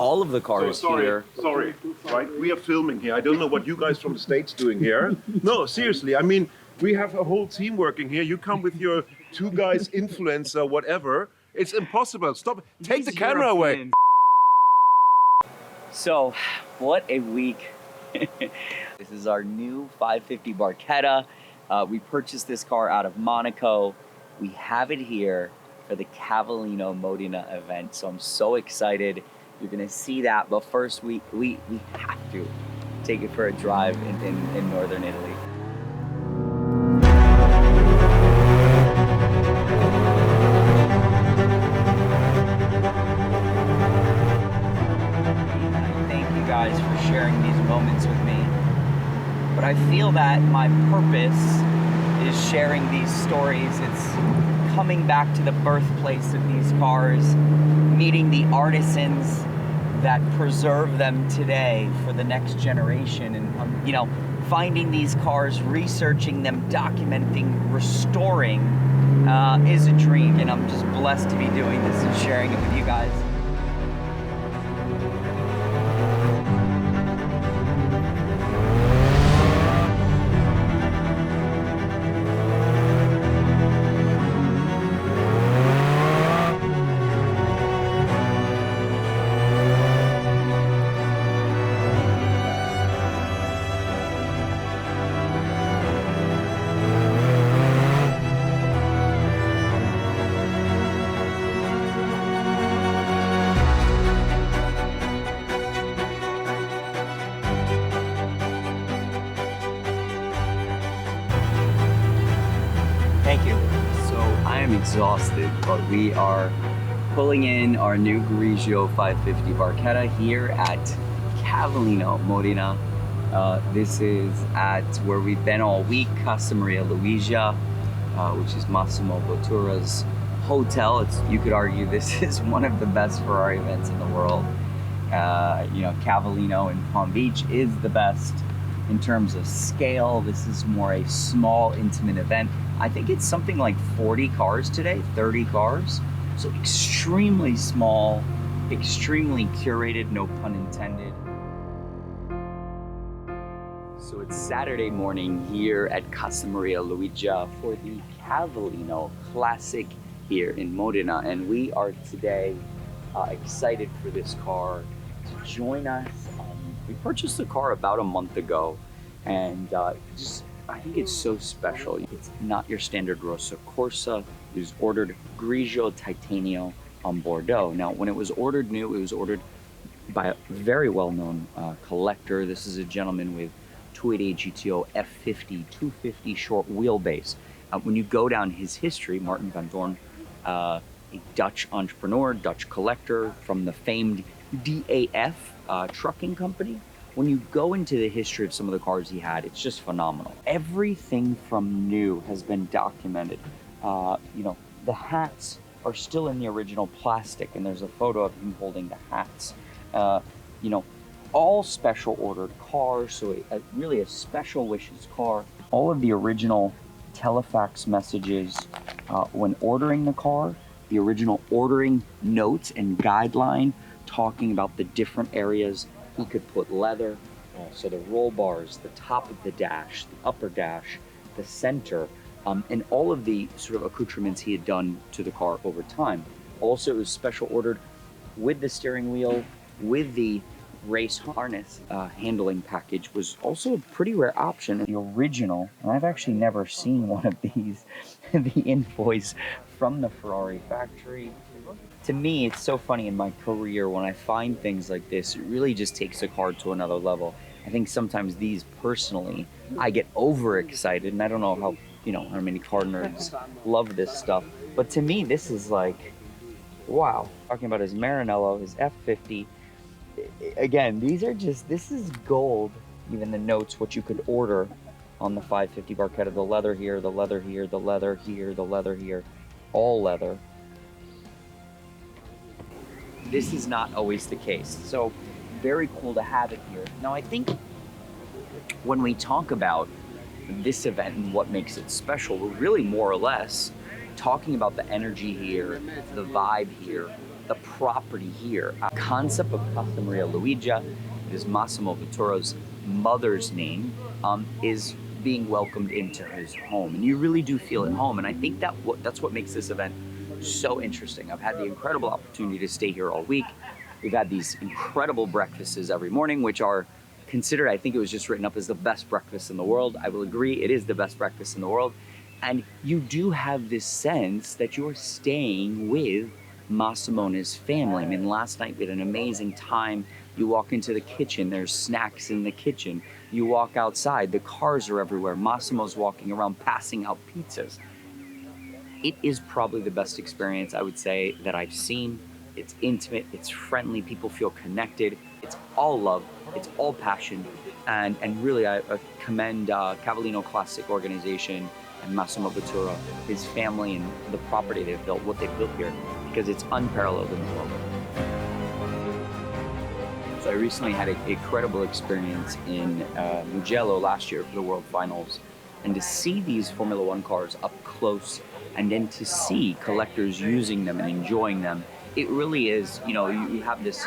all of the cars here. Sorry, right? We are filming here. I don't know what you guys from the States doing here. No, seriously. I mean, we have a whole team working here. You come with your two guys, influencer, whatever. It's impossible. Stop. Take the camera away. So, what a week. This is our new 550 Barchetta. We purchased this car out of Monaco. We have it here for the Cavallino Modena event. So I'm so excited. You're gonna see that, but first we have to take it for a drive in northern Italy. Thank you guys for sharing these moments with me. But I feel that my purpose is sharing these stories. It's coming back to the birthplace of these cars, meeting the artisans that preserve them today for the next generation, and you know, finding these cars, researching them, documenting, restoring is a dream, and I'm just blessed to be doing this and sharing it with you guys. Thank you. So I am exhausted, but we are pulling in our new Grigio 550 Barchetta here at Cavallino Modena. This is at where we've been all week, Casa Maria Luigia, which is Massimo Bottura's hotel. You could argue this is one of the best Ferrari events in the world. You know, Cavallino in Palm Beach is the best in terms of scale. This is more a small, intimate event. I think it's something like 40 cars today, 30 cars. So extremely small, extremely curated, no pun intended. So it's Saturday morning here at Casa Maria Luigia for the Cavallino Classic here in Modena. And we are today excited for this car to join us. We purchased the car about a month ago, and I think it's so special. It's not your standard Rosso Corsa. It was ordered Grigio Titanio Bordeaux. Now, when it was ordered new, it was ordered by a very well-known collector. This is a gentleman with 288 GTO F50, 250 short wheelbase. When you go down his history, Martin van Doorn, a Dutch entrepreneur, Dutch collector from the famed DAF trucking company. When you go into the history of some of the cars he had, it's just phenomenal. Everything from new has been documented. You know, the hats are still in the original plastic, and there's a photo of him holding the hats. You know, all special ordered cars, so really a special wishes car. All of the original telefax messages when ordering the car, the original ordering notes and guideline talking about the different areas he could put leather, so the roll bars, the top of the dash, the upper dash, the center, and all of the sort of accoutrements he had done to the car over time. Also, it was special ordered with the steering wheel, with the race harness. Handling package was also a pretty rare option. The original, and I've actually never seen one of these, the invoice from the Ferrari factory. To me, it's so funny in my career when I find things like this, it really just takes a car to another level. I think sometimes these personally, I get overexcited, and I don't know how, you know, how many car nerds love this stuff. But to me, this is like, wow. Talking about his Maranello, his F50. Again, these are just, this is gold. Even the notes, what you could order on the 550 Barchetta, the leather here, the leather here, the leather here, the leather here, all leather. This is not always the case. So very cool to have it here. Now, I think when we talk about this event and what makes it special, we're really more or less talking about the energy here, the vibe here, the property here. Concept of Casa Maria Luigia, it is Massimo Bottura's mother's name, is being welcomed into his home. And you really do feel at home. And I think that's what makes this event so interesting. I've had the incredible opportunity to stay here all week. We've had these incredible breakfasts every morning, which are considered, I think it was just written up as the best breakfast in the world. I will agree, it is the best breakfast in the world. And you do have this sense that you're staying with Massimo and his family. I mean, last night we had an amazing time. You walk into the kitchen, there's snacks in the kitchen. You walk outside, the cars are everywhere. Massimo's walking around passing out pizzas. It is probably the best experience, I would say, that I've seen. It's intimate, it's friendly, people feel connected. It's all love, it's all passion. And really, I commend Cavallino Classic Organization and Massimo Bottura, his family, and the property they've built, what they've built here, because it's unparalleled in the world. So I recently had an incredible experience in Mugello last year for the World Finals. And to see these Formula One cars up close, and then to see collectors using them and enjoying them, it really is, you know, you have this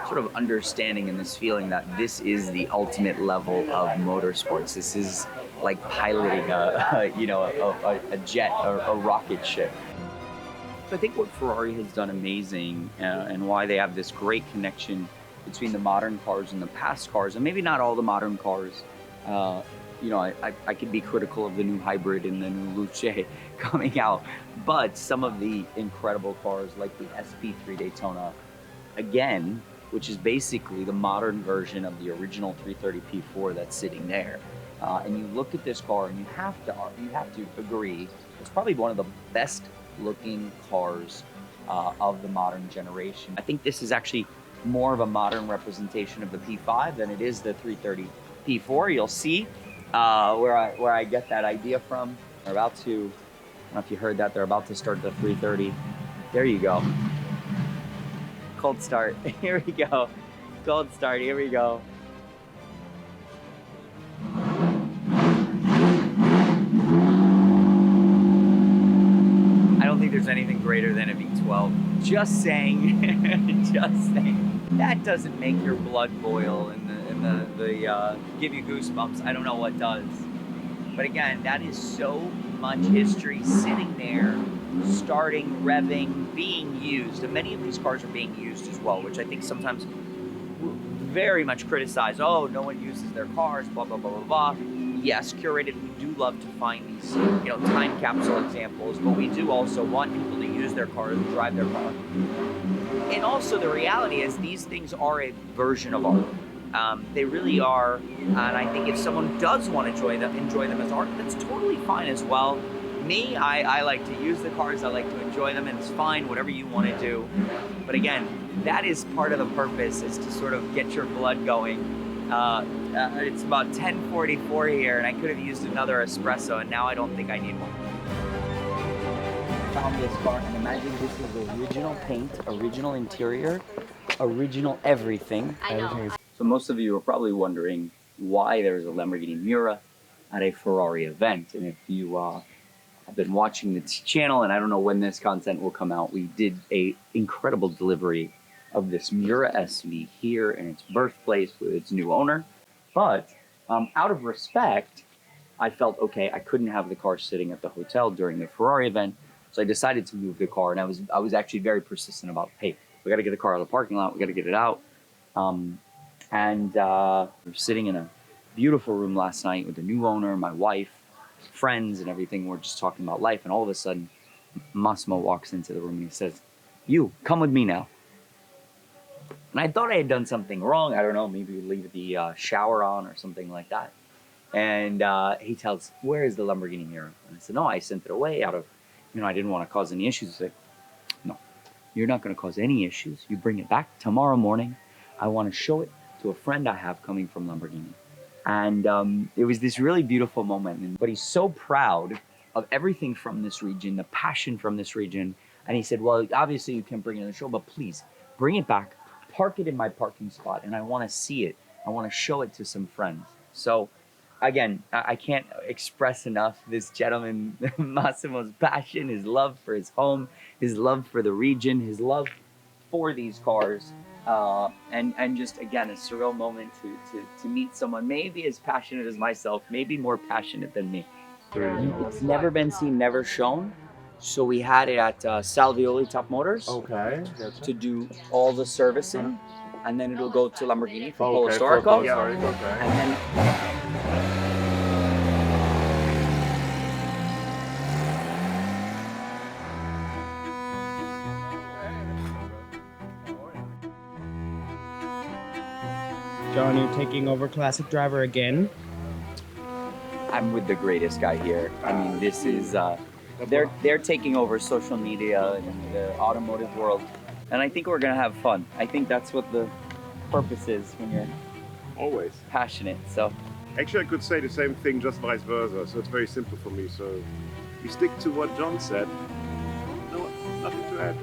sort of understanding and this feeling that this is the ultimate level of motorsports. This is like piloting a jet or a rocket ship. So I think what Ferrari has done amazing, and why they have this great connection between the modern cars and the past cars, and maybe not all the modern cars. You know, I could be critical of the new hybrid and the new Luce coming out, but some of the incredible cars like the SP3 Daytona, again, which is basically the modern version of the original 330 P4 that's sitting there. And you look at this car and you have to agree, it's probably one of the best looking cars of the modern generation. I think this is actually more of a modern representation of the P5 than it is the 330 P4. You'll see where I get that idea from. They're about to, I don't know if you heard that, they're about to start the 330. There you go. Cold start. Here we go. Cold start. Here we go. I don't think there's anything greater than a V12. Just saying. Just saying. That doesn't make your blood boil and give you goosebumps. I don't know what does. But again, that is so much history sitting there, starting, revving, being used. And many of these cars are being used as well, which I think sometimes very much criticize. Oh, no one uses their cars, blah, blah, blah, blah, blah. Yes, Curated, we do love to find these, you know, time capsule examples, but we do also want people to use their cars, drive their car. And also the reality is these things are a version of art. They really are, and I think if someone does want to enjoy them as art, that's totally fine as well. Me, I like to use the cars, I like to enjoy them, and it's fine, whatever you want to do. But again, that is part of the purpose, is to sort of get your blood going. It's about 10:44 here, and I could have used another espresso, and now I don't think I need one. Found this car, and imagine this is original paint, original interior, original everything. So most of you are probably wondering why there's a Lamborghini Miura at a Ferrari event. And if you have been watching the channel, and I don't know when this content will come out, we did an incredible delivery of this Miura SV here in its birthplace with its new owner. But out of respect, I felt, okay, I couldn't have the car sitting at the hotel during the Ferrari event. So I decided to move the car, and I was actually very persistent about, hey, we got to get the car out of the parking lot, we got to get it out. We're sitting in a beautiful room last night with the new owner, my wife, friends, and everything. We're just talking about life, and all of a sudden, Massimo walks into the room and he says, "You, come with me now." And I thought I had done something wrong. I don't know, maybe leave the shower on or something like that. And he tells, "Where is the Lamborghini Miura?" And I said, "No, I sent it away out of, you know, I didn't want to cause any issues." He's like, "No, you're not going to cause any issues. You bring it back tomorrow morning. I want to show it to a friend I have coming from Lamborghini." And it was this really beautiful moment. But he's so proud of everything from this region, the passion from this region. And he said, "Well, obviously you can bring it in the show, but please bring it back, park it in my parking spot, and I want to see it. I want to show it to some friends." So again, I can't express enough this gentleman, Massimo's passion, his love for his home, his love for the region, his love for these cars. And just again, a surreal moment to meet someone maybe as passionate as myself, maybe more passionate than me. It's never been seen, never shown. So we had it at Salvioli Top Motors to do all the servicing, and then it'll go to Lamborghini for Polo Storico. And then John, you're taking over classic driver again. I'm with the greatest guy here. I mean, this is they're taking over social media and the automotive world, and I think we're gonna have fun. I think that's what the purpose is when you're Always. passionate. So Actually, I could say the same thing, just vice versa. So it's very simple for me. So we stick to what John said. No, nothing to add.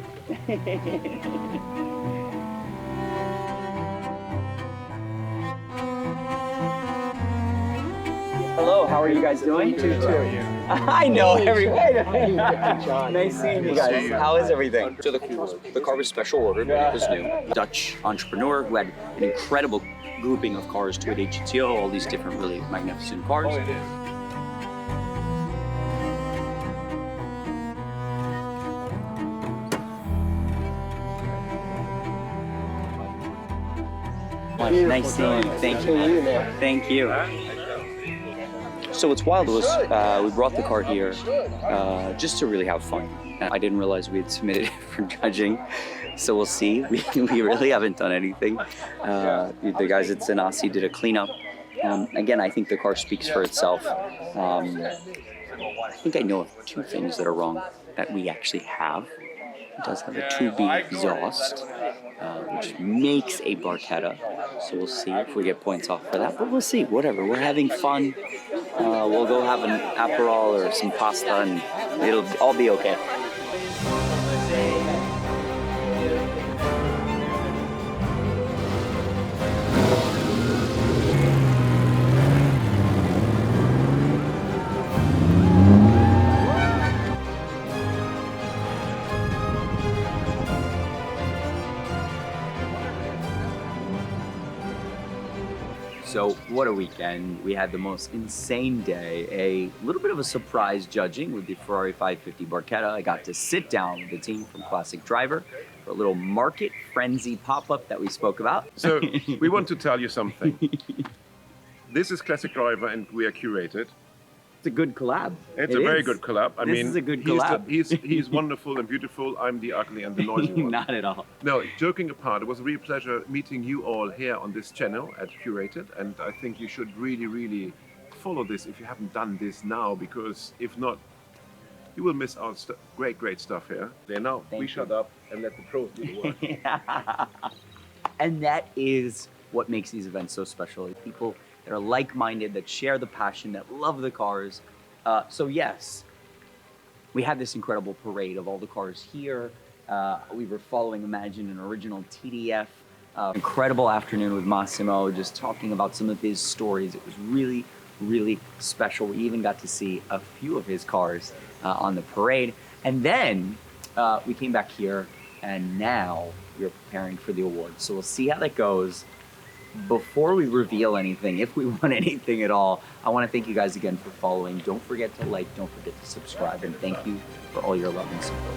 hello, how are you guys doing? I know everybody. Nice seeing you guys. How is everything? So the car was special ordered. It was new. Dutch entrepreneur who had an incredible grouping of cars to at HTO, all these different really magnificent cars. Nice seeing you. Thank you. Thank you. So what's wild was we brought the car here just to really have fun. I didn't realize we had submitted it for judging, so we'll see. We really haven't done anything. The guys at Zanassi did a cleanup. Again, I think the car speaks for itself. I think I know of two things that are wrong that we actually have. It does have a 2B exhaust, which makes a Barchetta. So we'll see if we get points off for that. But we'll see, whatever. We're having fun. We'll go have an Aperol or some pasta and it'll all be okay. So what a weekend. We had the most insane day, a little bit of a surprise judging with the Ferrari 550 Barchetta. I got to sit down with the team from Classic Driver for a little market frenzy pop-up that we spoke about. So we want to tell you something. This is Classic Driver and we are Curated. It's a good collab. It's a very good collab. I mean, this is a good collab. He's wonderful and beautiful. I'm the ugly and the noisy one. Not at all. No, joking apart, it was a real pleasure meeting you all here on this channel at Curated. And I think you should really, really follow this if you haven't done this now, because if not, you will miss out great stuff here. There now, we shut up and let the pros do the work. And that is what makes these events so special. People that are like-minded, that share the passion, that love the cars. So yes, we had this incredible parade of all the cars here. We were following, imagine, an original TDF. Incredible afternoon with Massimo, just talking about some of his stories. It was really, really special. We even got to see a few of his cars on the parade. And then we came back here, and now we're preparing for the awards. So we'll see how that goes. Before we reveal anything, if we won anything at all, I want to thank you guys again for following. Don't forget to like, don't forget to subscribe, and thank you for all your love and support.